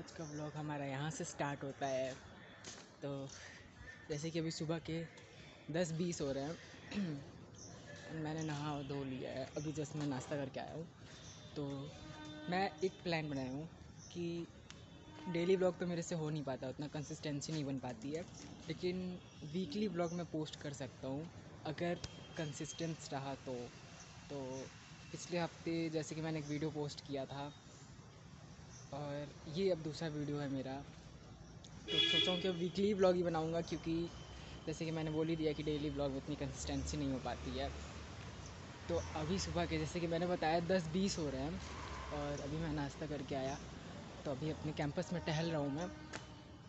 आज का व्लॉग हमारा यहाँ से स्टार्ट होता है। तो जैसे कि अभी सुबह के 10:20 हो रहे हैं। मैंने नहा धो लिया है, अभी जस्ट मैं नाश्ता करके आया हूँ। तो मैं एक प्लान बनाया हूँ कि डेली व्लॉग तो मेरे से हो नहीं पाता, उतना कंसिस्टेंसी नहीं बन पाती है, लेकिन वीकली व्लॉग मैं पोस्ट कर सकता हूँ अगर कंसिस्टेंस रहा तो पिछले हफ्ते जैसे कि मैंने एक वीडियो पोस्ट किया था और ये अब दूसरा वीडियो है मेरा। तो सोचा हूँ कि अब वीकली व्लॉग ही बनाऊँगा, क्योंकि जैसे कि मैंने बोल ही दिया कि डेली व्लॉग में इतनी कंसिस्टेंसी नहीं हो पाती है। तो अभी सुबह के जैसे कि मैंने बताया 10:20 हो रहे हैं और अभी मैं नाश्ता करके आया। तो अभी अपने कैंपस में टहल रहा हूँ मैं,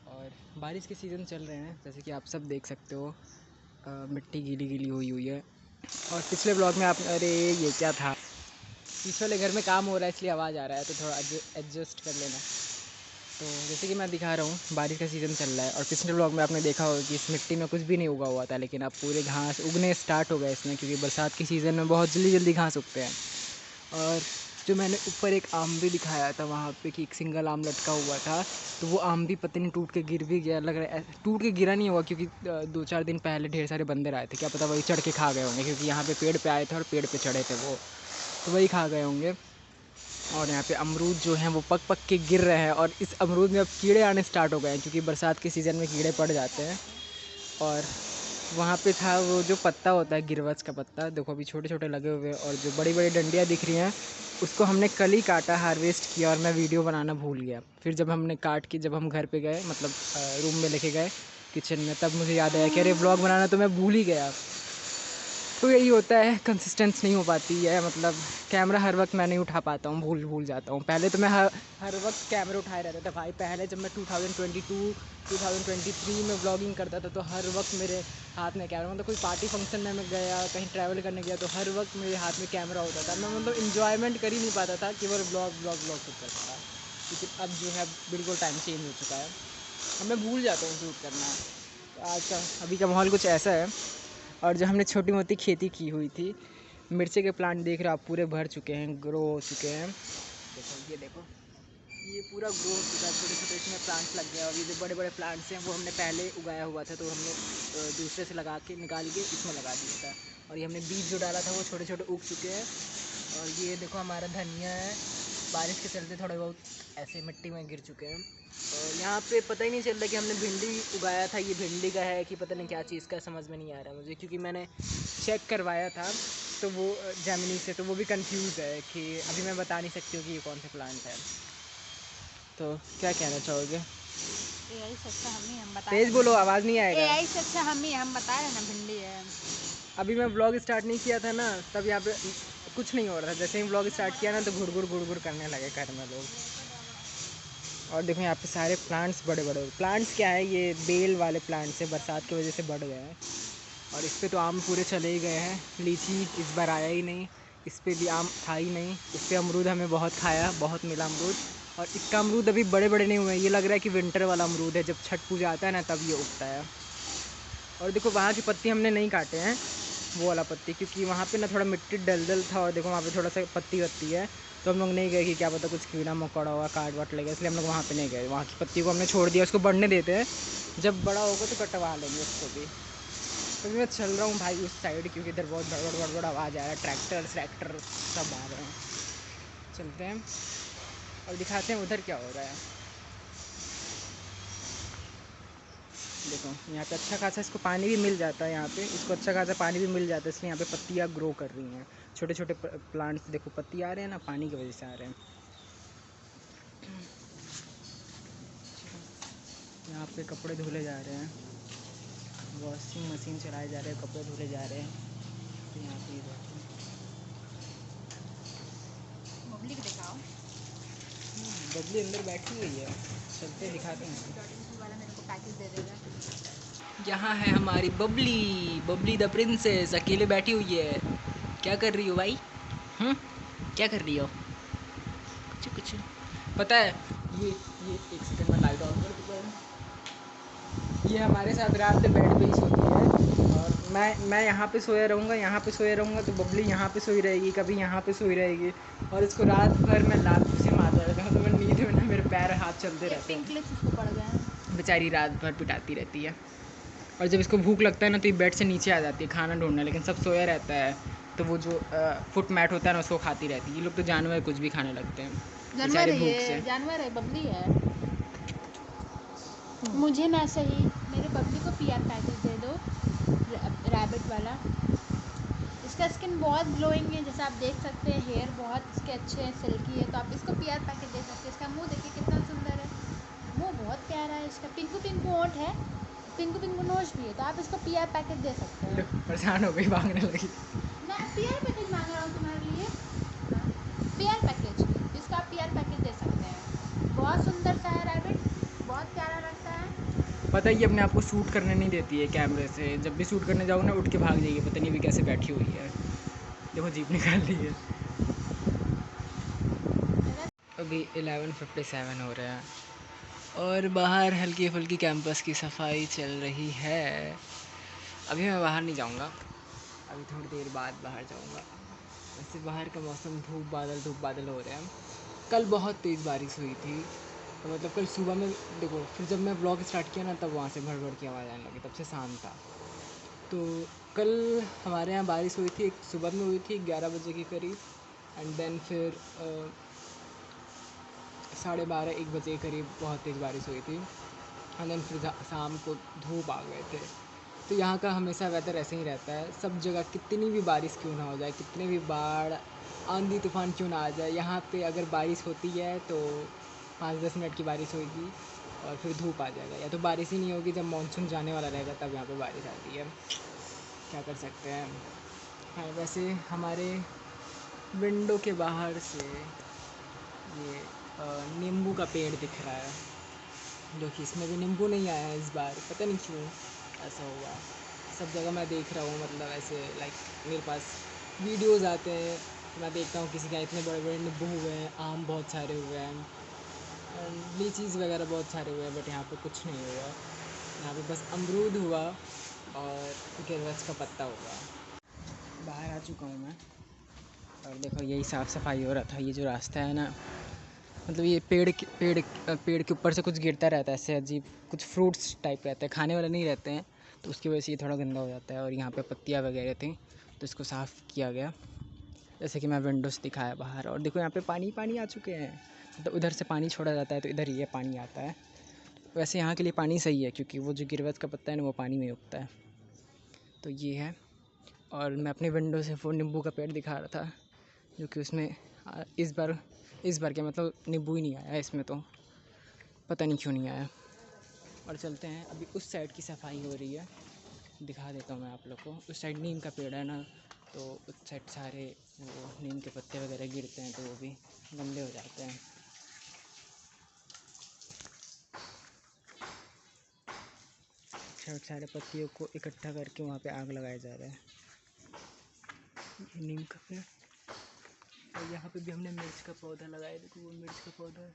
और बारिश के सीज़न चल रहे हैं जैसे कि आप सब देख सकते हो। मिट्टी गीली गीली हुई है। और पिछले ब्लॉग में आप अरे ये क्या था, पीछे वाले घर में काम हो रहा है इसलिए आवाज़ आ रहा है, तो थोड़ा एडजस्ट कर लेना। तो जैसे कि मैं दिखा रहा हूँ, बारिश का सीज़न चल रहा है और पिछले ब्लॉग में आपने देखा होगा कि इस मिट्टी में कुछ भी नहीं उगा हुआ था, लेकिन अब पूरे घास उगने स्टार्ट हो गए इसमें, क्योंकि बरसात के सीज़न में बहुत जल्दी जल्दी घास उगते हैं। और जो मैंने ऊपर एक आम भी दिखाया था वहाँ पे कि एक सिंगल आम लटका हुआ था, तो वो आम भी पता नहीं टूट के गिर भी गया। लग रहा है टूट के गिरा नहीं हुआ, क्योंकि 2-4 दिन पहले ढेर सारे बंदर आए थे, क्या पता वही चढ़ के खा गए होंगे, क्योंकि यहाँ पे पेड़ पे आए थे और पेड़ पे चढ़े थे वो, तो वही खा गए होंगे। और यहाँ पे अमरूद जो हैं वो पक पक के गिर रहे हैं, और इस अमरूद में अब कीड़े आने स्टार्ट हो गए हैं, क्योंकि बरसात के सीज़न में कीड़े पड़ जाते हैं। और वहाँ पे था वो जो पत्ता होता है गिरवच का पत्ता, देखो अभी छोटे छोटे लगे हुए हैं, और जो बड़ी बड़ी डंडियाँ दिख रही हैं उसको हमने कल ही काटा, हार्वेस्ट किया, और मैं वीडियो बनाना भूल गया। फिर जब हमने काट के जब हम घर पे गए, मतलब रूम में लेके गए किचन में, तब मुझे याद आया कि अरे व्लॉग बनाना तो मैं भूल ही गया। तो यही होता है, कंसिस्टेंस नहीं हो पाती है, मतलब कैमरा हर वक्त मैं नहीं उठा पाता हूँ, भूल जाता हूँ। पहले तो मैं हर वक्त कैमरा उठाए रहता था भाई। पहले जब मैं 2022-2023 में व्लॉगिंग करता था, तो हर वक्त मेरे हाथ में कैमरा, मतलब कोई पार्टी फंक्शन में मैं गया, कहीं ट्रैवल करने गया, तो हर वक्त मेरे हाथ में कैमरा होता था। मैं मतलब इन्जॉयमेंट कर ही नहीं पाता था, केवल व्लॉग शूट करता था। लेकिन अब जो है बिल्कुल टाइम चेंज हो चुका है, अब मैं भूल जाता हूँ शूट करना। तो आज का अभी का माहौल कुछ ऐसा है। और जो हमने छोटी मोटी खेती की हुई थी, मिर्ची के प्लांट देख रहे हो आप, पूरे भर चुके हैं, ग्रो हो चुके हैं। देखो ये पूरा ग्रो हो चुका है, छोटे छोटे इसमें प्लांट्स लग गए। और ये जो बड़े बड़े प्लांट्स हैं वो हमने पहले उगाया हुआ था, तो हमने दूसरे से लगा के निकाल के इसमें लगा दिया था। और ये हमने बीज जो डाला था वो छोटे छोटे उग चुके हैं। और ये देखो हमारा धनिया है, बारिश के चलते थोड़े बहुत ऐसे मिट्टी में गिर चुके हैं। और यहाँ पे पता ही नहीं चल रहा कि हमने भिंडी उगाया था, ये भिंडी का है कि पता नहीं क्या चीज़ का, समझ में नहीं आ रहा मुझे, क्योंकि मैंने चेक करवाया था तो वो जेमिनी से, तो वो भी कंफ्यूज है कि अभी मैं बता नहीं सकती हूँ कि ये कौन सा प्लांट है। तो क्या कहना चाहोगे? एआई से अच्छा हम बता तेज बोलो, आवाज़ नहीं आएगा। एआई से अच्छा हम बता रहे हैं ना, भिंडी है। अभी मैं व्लॉग स्टार्ट नहीं किया था ना, तब यहाँ पे कुछ नहीं हो रहा था। जैसे ही व्लॉग स्टार्ट किया ना, तो घुड़ करने लगे घर में लोग। और देखो यहाँ पे सारे प्लांट्स, बड़े बड़े प्लांट्स क्या है, ये बेल वाले प्लांट्स है, बरसात की वजह से बढ़ गए हैं। और इस पे तो आम पूरे चले ही गए हैं। लीची इस बार आया ही नहीं, इस पे भी आम था ही नहीं। इस पे अमरूद हमें बहुत खाया, बहुत मिला अमरूद। और इसका अमरूद अभी बड़े बड़े नहीं हुए हैं, ये लग रहा है कि विंटर वाला अमरूद है, जब छठ पूजा आता है ना तब ये उगता है। और देखो वहाँ की पत्ती हमने नहीं काटे हैं, वो वाला पत्ती, क्योंकि वहाँ पे ना थोड़ा मिट्टी दलदल था, और देखो वहाँ पे थोड़ा सा पत्ती वत्ती है, तो हम लोग नहीं गए कि क्या पता कुछ कीड़ा मकोड़ा हुआ काट वाट लगे, इसलिए हम लोग वहाँ पे नहीं गए। वहाँ की पत्ती को हमने छोड़ दिया, उसको बढ़ने देते हैं, जब बड़ा होगा तो कटवा लेंगे उसको भी। तो मैं चल रहा हूँ भाई उस साइड, क्योंकि इधर बहुत बड़ा आवाज़ आ रहा है, ट्रैक्टर सब आ रहे हैं। चलते हैं और दिखाते हैं उधर क्या हो रहा है। देखो यहाँ पे अच्छा खासा इसको पानी भी मिल जाता है, यहाँ पे इसको अच्छा खासा पानी भी मिल जाता है, इसलिए यहाँ पे पत्तियाँ ग्रो कर रही हैं। छोटे छोटे प्लांट्स देखो पत्ती आ रहे हैं ना, पानी की वजह से आ रहे हैं। यहाँ पे कपड़े धुले जा रहे हैं, वॉशिंग मशीन चलाए जा रहे हैं, कपड़े धुले जा रहे हैं। तो यहाँ पे बबली को दिखाओ। बबली अंदर बैठी हुई है, चलते दिखाते हैं। वाला मेरे को पैकेज दे देगा। यहाँ है हमारी बबली, बबली द प्रिंसेस, अकेले बैठी हुई है। क्या कर रही हो भाई? क्या कर रही हो? कुछ पता है, ये एक सेकंड में लाइट ऑन कर दूँगा। ये हमारे साथ रात में बेड पे ही सोती है, और मैं यहाँ पे सोया रहूँगा, तो बबली यहाँ पे सोई रहेगी, कभी यहाँ पे सोई रहेगी। और इसको रात भर मैं लात से मारता रहता हूँ, तो मैं नींद में ना मेरे पैर हाथ चलते रहते पिंक हैं। क्लिप्स इसको पड़ गए हैं। बेचारी रात भर पिटाती रहती है, और जब इसको भूख लगता है ना तो ये बेड से नीचे आ जाती है खाना ढूंढने, लेकिन सब सोया रहता है तो वो जो फुट मैट होता है ना उसको खाती रहती है। ये लोग तो जानवर कुछ भी खाने लगते हैं जानवर बेचारे है, भूख से। ये जानवर है, बबली है। मुझे ना सही मेरे बबली को पीआर पैकेज दे दो, रैबिट वाला। इसका स्किन बहुत ग्लोइंग है, जैसे आप देख सकते हैं। हेयर बहुत इसके अच्छे हैं, सिल्की है, तो आप इसको पीआर पैकेज दे सकते हैं। इसका मुंह देखिए कितना सुंदर है, मुंह बहुत प्यारा है इसका। पिंकू पिंकू होंठ है, पिंकू पिंकू नोज भी है, तो आप इसको पीआर पैकेज दे सकते हैं। परेशान हो गई, भागने लगी। मैं पीआर पैकेज मांग रहा हूँ तुम्हारे लिए, पीआर पैकेज। इसका आप पीआर पैकेज दे सकते हैं। बहुत सुंदर सा है रैबिट, बहुत प्यारा लगता है। पता ही अपने आप को शूट करने नहीं देती है कैमरे से। जब भी शूट करने जाओ ना उठ के भाग जाइए, पता नहीं भी कैसे बैठी हुई है। देखो जीप निकाल ली है। अभी 11:57 हो रहा है और बाहर हल्की फुल्की कैंपस की सफाई चल रही है। अभी मैं बाहर नहीं जाऊंगा, अभी थोड़ी देर बाद बाहर जाऊंगा। वैसे बाहर का मौसम धूप बादल हो रहे हैं। कल बहुत तेज़ बारिश हुई थी, तो मतलब कल सुबह में देखो, फिर जब मैं व्लॉग स्टार्ट किया ना तब वहाँ से भड़ की आवाज़ आने लगी, तब से शांत था। तो कल हमारे यहाँ बारिश हुई थी, एक सुबह में हुई थी 11 बजे के करीब, एंड देन फिर 12:30-1 बजे के करीब बहुत तेज़ बारिश हुई थी, एंड देन फिर शाम को धूप आ गए थे। तो यहाँ का हमेशा वेदर ऐसे ही रहता है, सब जगह कितनी भी बारिश क्यों ना हो जाए, कितने भी बाढ़ आंधी तूफान क्यों ना आ जाए, यहाँ पे अगर बारिश होती है तो 5-10 मिनट की बारिश होगी और फिर धूप आ जाएगा, या तो बारिश ही नहीं होगी जब मानसून जाने वाला रहेगा तब यहाँ पे बारिश आती है। क्या कर सकते हैं। हाँ, वैसे हमारे विंडो के बाहर से ये नींबू का पेड़ दिख रहा है, जो कि इसमें भी नींबू नहीं आया है इस बार, पता नहीं क्यों ऐसा हुआ। सब जगह मैं देख रहा हूँ, मतलब ऐसे लाइक मेरे पास वीडियोस आते हैं, मैं देखता हूँ किसी का इतने बड़े बड़े नींबू हुए हैं, आम बहुत सारे हुए हैं, लीचीज़ वगैरह बहुत सारे हुए हैं, बट यहाँ पे कुछ नहीं हुआ। यहाँ पे बस अमरूद हुआ और गिरवच का पत्ता हुआ। बाहर आ चुका हूँ मैं, और देखो यही साफ़ सफाई हो रहा था। ये जो रास्ता है ना, मतलब ये पेड़ के ऊपर से कुछ गिरता रहता है, ऐसे अजीब कुछ फ्रूट्स टाइप रहते हैं, खाने वाले नहीं रहते हैं, तो उसकी वजह से ये थोड़ा गंदा हो जाता है। और यहाँ पे पत्तियाँ वगैरह थी तो इसको साफ़ किया गया, जैसे कि मैं विंडो से दिखाया बाहर। और देखो यहाँ पे पानी आ चुके हैं, मतलब उधर से पानी छोड़ा जाता है तो इधर ये पानी आता है। वैसे यहाँ के लिए पानी सही है, क्योंकि वो जो गिरवच का पत्ता है ना वो पानी में उगता है। तो ये है, और मैं अपने विंडो से वो नींबू का पेड़ दिखा रहा था, जो कि उसमें इस बार क्या मतलब नींबू ही नहीं आया इसमें, तो पता नहीं क्यों नहीं आया। और चलते हैं, अभी उस साइड की सफाई हो रही है, दिखा देता हूँ मैं आप लोग को। उस साइड नीम का पेड़ है ना, तो उस साइड सारे वो नीम के पत्ते वगैरह गिरते हैं तो वो भी गंदे हो जाते हैं। सारे पत्तियों को इकट्ठा करके वहाँ पे आग लगाया जा रहा है। नीम का पेड़, और यहाँ पे भी हमने मिर्च का पौधा लगाया, देखो वो मिर्च का पौधा है।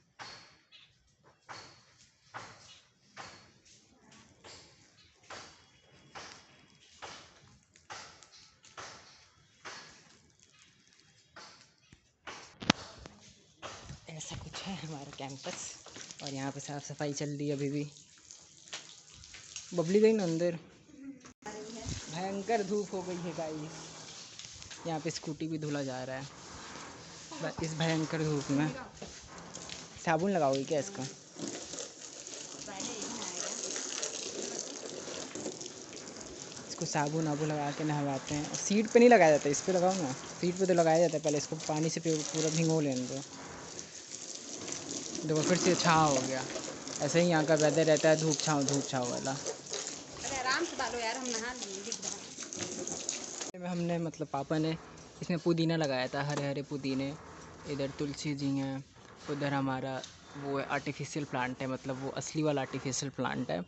ऐसा कुछ है हमारा कैंपस, और यहाँ पे साफ़ सफाई चल रही है अभी भी। बबली गई ना अंदर, भयंकर धूप हो गई है गाइस। यहाँ पे स्कूटी भी धुला जा रहा है इस भयंकर धूप में। साबुन लगाओगी क्या इसका? इसको साबुन वाबुन लगा के नहलाते हैं। सीट पे नहीं लगाया जाता, इस पे लगाओ ना। सीट पे तो लगाया जाता है, पहले इसको पानी से पूरा भिगो लेने दो। देखो फिर से छाँव हो गया। ऐसे ही यहाँ का वेदर रहता है, धूप छाँव वाला। अरे आराम से डालो यार, हम नहा लिए, दिख रहा है। हमने मतलब पापा ने इसमें पुदीना लगाया था, हरे हरे पुदीने। इधर तुलसी जी हैं, उधर हमारा वो आर्टिफिशियल प्लांट है, मतलब वो असली वाला आर्टिफिशियल प्लांट है।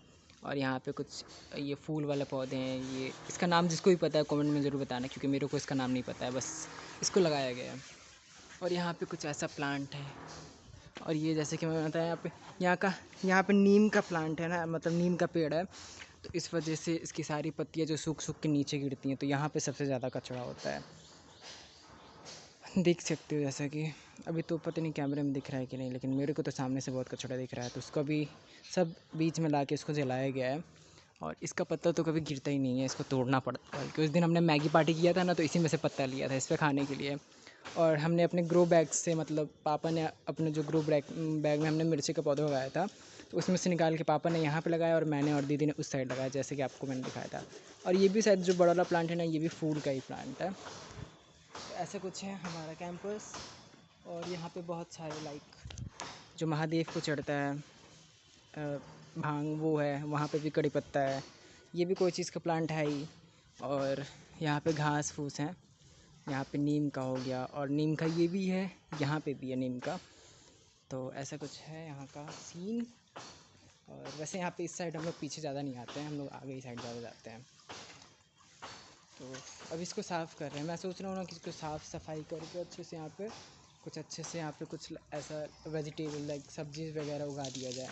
और यहाँ पे कुछ ये फूल वाले पौधे हैं, ये इसका नाम जिसको भी पता है कमेंट में ज़रूर बताना, क्योंकि मेरे को इसका नाम नहीं पता है, बस इसको लगाया गया है। और यहाँ पे कुछ ऐसा प्लांट है, और ये जैसे कि मैं बताया यहाँ पे नीम का प्लांट है ना, मतलब नीम का पेड़ है, तो इस वजह से इसकी सारी पत्तियाँ जो सूख के नीचे गिरती हैं, तो यहाँ पे सबसे ज़्यादा कचरा होता है। देख सकते हो जैसा कि अभी तो पता नहीं कैमरे में दिख रहा है कि नहीं, लेकिन मेरे को तो सामने से बहुत कचड़ा दिख रहा है। तो उसको भी सब बीच में ला के इसको जलाया गया है। और इसका पत्ता तो कभी गिरता ही नहीं है, इसको तोड़ना पड़ता है। क्योंकि उस दिन हमने मैगी पार्टी किया था ना, तो इसी में से पत्ता लिया था इस पर खाने के लिए। और हमने अपने ग्रो बैग से, मतलब पापा ने अपने जो ग्रो बैग में हमने मिर्ची का पौधा लगाया था, तो उसमें से निकाल के पापा ने यहाँ पे लगाया और मैंने और दीदी ने उस साइड लगाया, जैसे कि आपको मैंने दिखाया था। और ये भी शायद जो बड़ा वाला प्लांट है ना, ये भी फूल का ही प्लांट है। तो ऐसा कुछ है हमारा कैंपस। और यहाँ पे बहुत सारे लाइक जो महादेव को चढ़ता है भांग, वो है। वहाँ पे भी कड़ी पत्ता है। ये भी कोई चीज़ का प्लांट है ही। और यहाँ पे घास फूस हैं। यहाँ पे नीम का हो गया, और नीम का ये भी है, यहाँ पे भी है नीम का। तो ऐसा कुछ है यहाँ का सीन। और वैसे यहाँ पे इस साइड हम लोग पीछे ज़्यादा नहीं आते हैं, हम लोग आगे ही साइड ज़्यादा जाते हैं। तो अब इसको साफ़ कर रहे हैं। मैं सोच रहा हूँ ना कि इसको साफ़ सफाई करके अच्छे से यहाँ पे कुछ अच्छे से यहाँ पे कुछ ऐसा वेजिटेबल लाइक सब्ज़ी वगैरह उगा दिया जाए,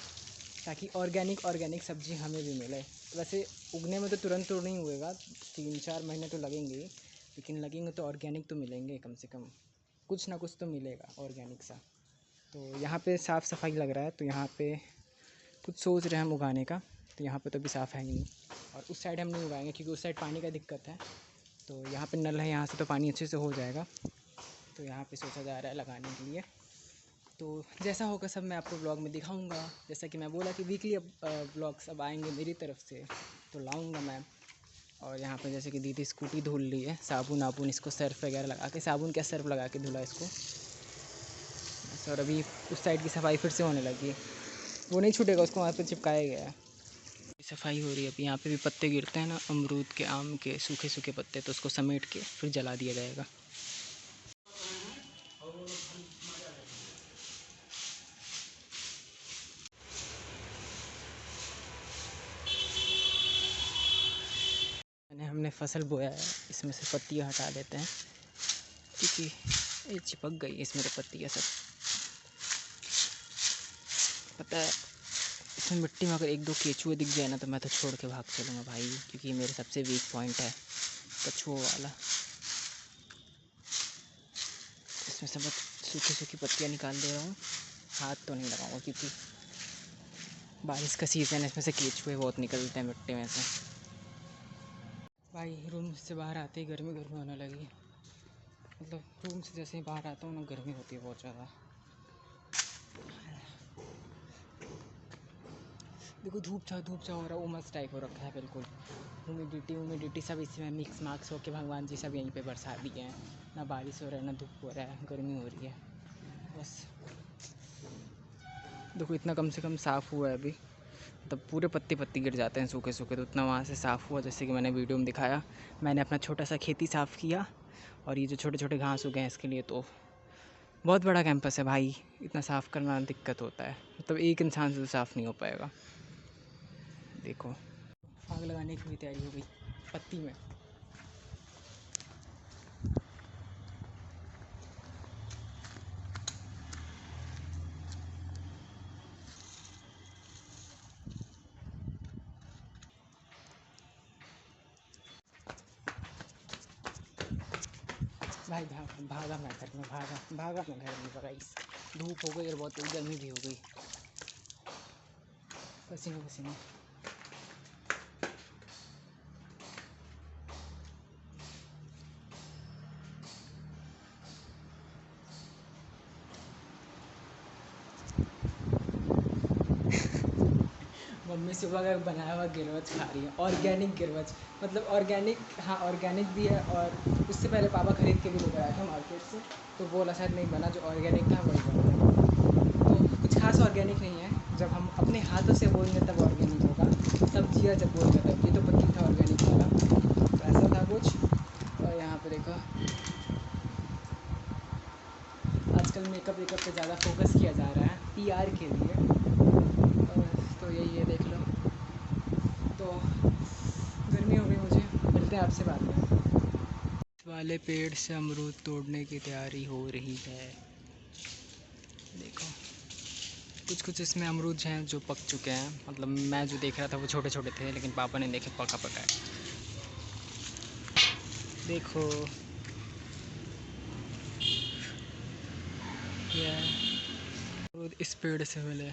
ताकि ऑर्गेनिक सब्ज़ी हमें भी मिले। वैसे उगने में तो तुरंत तो नहीं हुएगा, 3-4 महीने तो लगेंगे ही, लेकिन लगेंगे तो ऑर्गेनिक तो मिलेंगे कम से कम, कुछ ना कुछ तो मिलेगा ऑर्गेनिक सा। तो यहाँ पे साफ़ सफाई लग रहा है, तो यहाँ पे कुछ सोच रहे हैं हम उगाने का। तो यहाँ पे तो भी साफ़ है ही नहीं, और उस साइड हम नहीं उगाएंगे क्योंकि उस साइड पानी का दिक्कत है। तो यहाँ पे नल है, यहाँ से तो पानी अच्छे से हो जाएगा। तो यहाँ पे सोचा जा रहा है लगाने के लिए। तो जैसा होगा सब मैं आपको ब्लॉग में दिखाऊंगा। जैसा कि मैं बोला कि वीकली अब ब्लॉग्स अब आएंगे मेरी तरफ से, तो लाऊंगा मैं। और यहाँ पे जैसे कि दीदी स्कूटी धुल रही है, साबुन आबुन इसको सर्फ वगैरह लगा के, साबुन क्या सर्फ लगा के धुला इसको। और अभी उस साइड की सफाई फिर से होने लगी, वो नहीं छूटेगा, उसको वहाँ पर चिपकाया गया है। सफाई हो रही है अभी। यहाँ पे भी पत्ते गिरते हैं ना, अमरूद के, आम के, सूखे सूखे पत्ते, तो उसको समेट के फिर जला दिया जाएगा। हमने फसल बोया है, इसमें से पत्तियाँ हटा देते हैं क्योंकि ये चिपक गई इसमें तो पत्तियाँ सब। पता है इसमें मिट्टी में अगर 1-2 केचुए दिख जाए ना, तो मैं तो छोड़ के भाग चलूँगा भाई, क्योंकि ये मेरे सबसे वीक पॉइंट है, कछुओं वाला। इसमें से मैं सूखी सूखी पत्तियाँ निकाल दे रहा हूँ, हाथ तो नहीं लगाऊंगा क्योंकि बारिश का सीज़न है, इसमें से केचुए बहुत निकलते हैं मिट्टी में से। भाई रूम से बाहर आते ही गर्मी होने लगी। मतलब रूम से जैसे ही बाहर आता हूँ ना, गर्मी होती है बहुत ज़्यादा। देखो धूप छा हो रहा है, उमस टाइप हो रखा है बिल्कुल। ह्यूमिडिटी सब इसमें मिक्स मार्क्स होके भगवान जी सब यहीं पे बरसा दिए हैं। ना बारिश हो रहा है, ना धूप हो रहा है, गर्मी हो रही है बस। देखो इतना कम से कम साफ़ हुआ है अभी, तब पूरे पत्ते गिर जाते हैं सूखे सूखे, तो उतना वहाँ से साफ़ हुआ जैसे कि मैंने वीडियो में दिखाया। मैंने अपना छोटा सा खेती साफ़ किया, और ये जो छोटे छोटे घास उगे हैं इसके लिए तो बहुत बड़ा कैंपस है भाई, इतना साफ़ करना दिक्कत होता है। मतलब एक इंसान से तो साफ़ नहीं हो पाएगा। देखो आग लगाने की भी तैयारी हो गई पत्ती में। भाई भागा मैं घर में, भागा मैं घर में। भाई धूप हो गई और बहुत गर्मी भी हो गई, पसीने। मम्मी सुबह का बनाया हुआ गिरवच खा रही है, ऑर्गेनिक गिरवच। मतलब ऑर्गेनिक, हाँ ऑर्गेनिक भी है। और उससे पहले पापा खरीद के भी लेकर आया था मार्केट से, तो वो वाला शायद नहीं बना, जो ऑर्गेनिक था वही बना। तो कुछ खास ऑर्गेनिक नहीं है, जब हम अपने हाथों से बोएंगे तब ऑर्गेनिक होगा। सब्जियाँ जब बोएंगे तब। ये तो पत्ती था ऑर्गेनिक वाला, तो ऐसा था कुछ। और यहाँ पे देखो आजकल मेकअप पे ज़्यादा फोकस किया जा रहा है PR के लिए। तो यही है, देख लो। तो गर्मी हो गई मुझे, मिलते हैं आपसे बाद में। इस वाले पेड़ से अमरूद तोड़ने की तैयारी हो रही है। देखो कुछ इसमें अमरूद हैं जो पक चुके हैं। मतलब मैं जो देख रहा था वो छोटे छोटे थे, लेकिन पापा ने देखे पका है। देखो ये अमरूद इस पेड़ से मिले।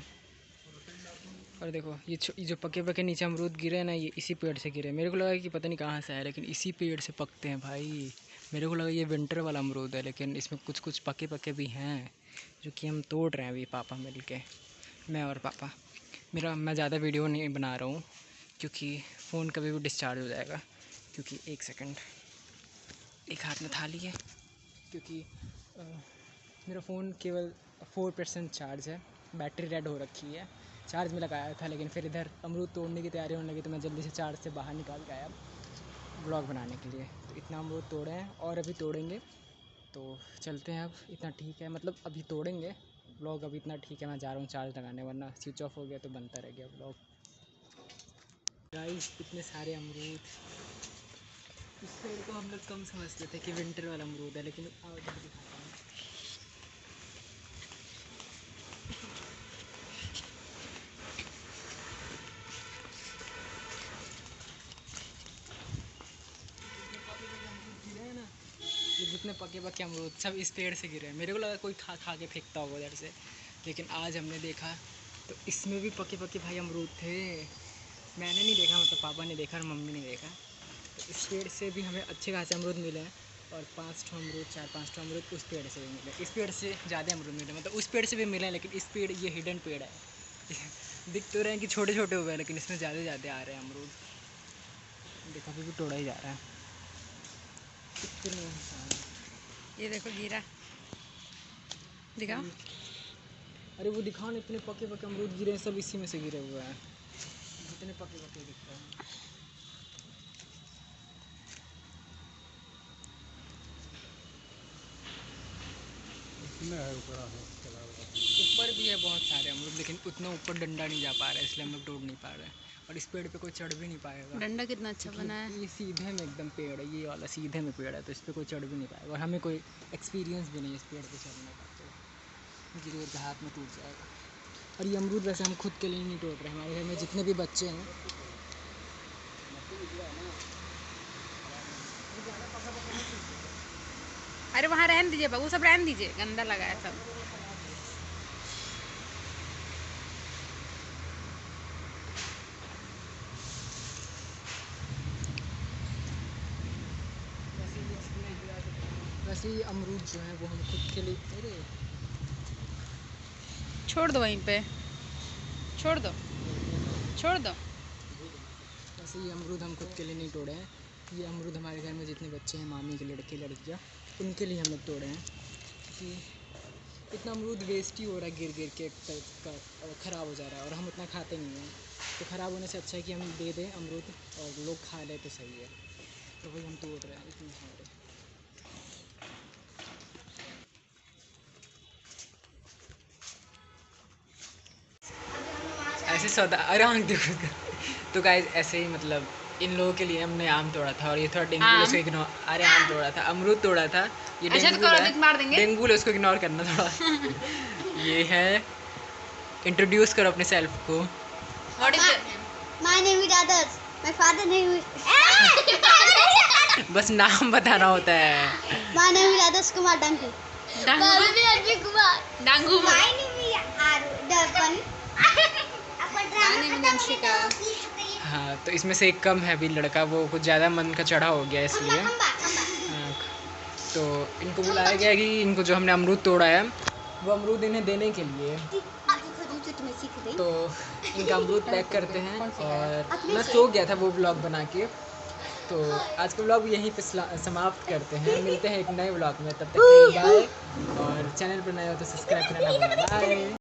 और देखो ये जो पके पके नीचे अमरूद गिरे हैं ना, ये इसी पेड़ से गिरे। मेरे को लगा कि पता नहीं कहाँ से है, लेकिन इसी पेड़ से पकते हैं भाई। मेरे को लगा ये विंटर वाला अमरूद है, लेकिन इसमें कुछ कुछ पके पके भी हैं जो कि हम तोड़ रहे हैं अभी पापा मिल के, मैं और पापा। मैं ज़्यादा वीडियो नहीं बना रहा हूँ क्योंकि फ़ोन कभी भी डिस्चार्ज हो जाएगा। क्योंकि एक सेकंड, एक हाथ में थाली है, क्योंकि मेरा फ़ोन केवल 4% चार्ज है, बैटरी डेड हो रखी है। चार्ज में लगाया था, लेकिन फिर इधर अमरूद तोड़ने की तैयारी होने लगी तो मैं जल्दी से चार्ज से बाहर निकाल के आया ब्लॉग बनाने के लिए। तो इतना अमरूद तोड़े हैं और अभी तोड़ेंगे, तो चलते हैं। अब इतना ठीक है, मतलब अभी तोड़ेंगे। ब्लॉग अभी इतना ठीक है, मैं जा रहा हूँ चार्ज लगाने, वरना स्विच ऑफ हो गया तो बनता रह गया ब्लॉग। गाइस इतने सारे अमरूद, इस पेड़ को हम लोग कम समझते थे कि विंटर वाला अमरूद है, लेकिन आओ इधर दिखाता हूँ। ये जितने पके पके अमरूद सब इस पेड़ से गिरे हैं। मेरे को लगा कोई खा खा के फेंकता होगा उधर से, लेकिन आज हमने देखा तो इसमें भी पके पके भाई अमरूद थे। मैंने नहीं देखा, मतलब पापा ने देखा और मम्मी ने देखा। तो इस पेड़ से भी हमें अच्छे खासे अमरूद मिले हैं, और 4-5 ठो अमरूद उस पेड़ से भी मिले। इस पेड़ से ज़्यादा अमरूद मिले, मतलब उस पेड़ से भी मिले हैं, लेकिन इस पेड़ ये हिडन पेड़ है। दिख तो रहे हैं कि छोटे छोटे हुए हैं, लेकिन इसमें ज़्यादा आ रहे हैं अमरूद। देखो अभी भी तोड़ा ही जा रहा है। ये देखो गिरा, दिखाओ। अरे वो दिखाओ ना, इतने पके पके अमरूद गिरे हैं, सब इसी में से गिरे हुए हैं, जितने पके पके दिख रहे हैं। ऊपर भी है बहुत सारे अमरूद, लेकिन उतना ऊपर डंडा नहीं जा पा रहा है, इसलिए हम लोग तोड़ नहीं पा रहे हैं। और इस पेड़ पे कोई चढ़ भी नहीं पाएगा। डंडा कितना अच्छा बना है। ये सीधे में एकदम पेड़ है, ये वाला सीधे में पेड़ है, तो इस पर कोई चढ़ भी नहीं पाएगा। और हमें कोई एक्सपीरियंस भी नहीं है इस पेड़ पे चढ़ने का, तो गिर के हाथ में टूट जाएगा। और ये अमरूद वैसे हम खुद के लिए नहीं तोड़ रहे हैं, हमारे घर में जितने भी बच्चे हैं अरे वहाँ रहने दीजिए बाबू, सब रहने दीजिए, गंदा लगा है सब। वैसे ये अमरूद जो है वो हम खुद के लिए, अरे छोड़ दो वहीं पे, छोड़ दो, छोड़ दो। वैसे ये अमरूद हम खुद के लिए नहीं तोड़े हैं। ये अमरूद हमारे घर में जितने बच्चे हैं, मामी के लड़के लड़कियाँ, उनके लिए हम लोग तोड़े हैं। कि इतना अमरूद वेस्ट ही हो रहा है, गिर गिर के ख़राब हो जा रहा है, और हम उतना खाते नहीं हैं। तो ख़राब होने से अच्छा है कि हम दे दें अमरूद और लोग खा लें तो सही है। तो वही हम तोड़ रहे हैं इतने सारे। ऐसे सौदा, अरे हाँ देखो। तो गाइस ऐसे ही, मतलब इन लोगों के लिए हमने आम तोड़ा था, और ये थोड़ा डेंगू है, उसको इग्नोर। अरे आम तोड़ा था, अमरूद तोड़ा था, ये डेंगू है, डेंगू है, उसको इग्नोर करना थोड़ा। ये है, इंट्रोड्यूस करो अपने सेल्फ को। My name is Adarsh. My father name is. बस नाम बताना होता है। My name is Adarsh Kumar Dangu. Dangu My name is Ajay Kumar. Dangu My name is Darpan. My name is Anshika. हाँ, तो इसमें से एक कम है अभी लड़का, वो कुछ ज़्यादा मन का चढ़ा हो गया इसलिए। हाँ, तो इनको बुलाया गया कि इनको जो हमने अमरूद तोड़ा है वो अमरूद इन्हें देने के लिए। तो इनका अमरूद पैक करते हैं, और मैं सो गया था वो व्लॉग बना के। तो आज का व्लॉग यहीं पे समाप्त करते हैं। मिलते हैं एक नए व्लॉग में, तब तक के लिए बाय। और चैनल पर नए हो तो सब्सक्राइब करना ना भूलना। बाय।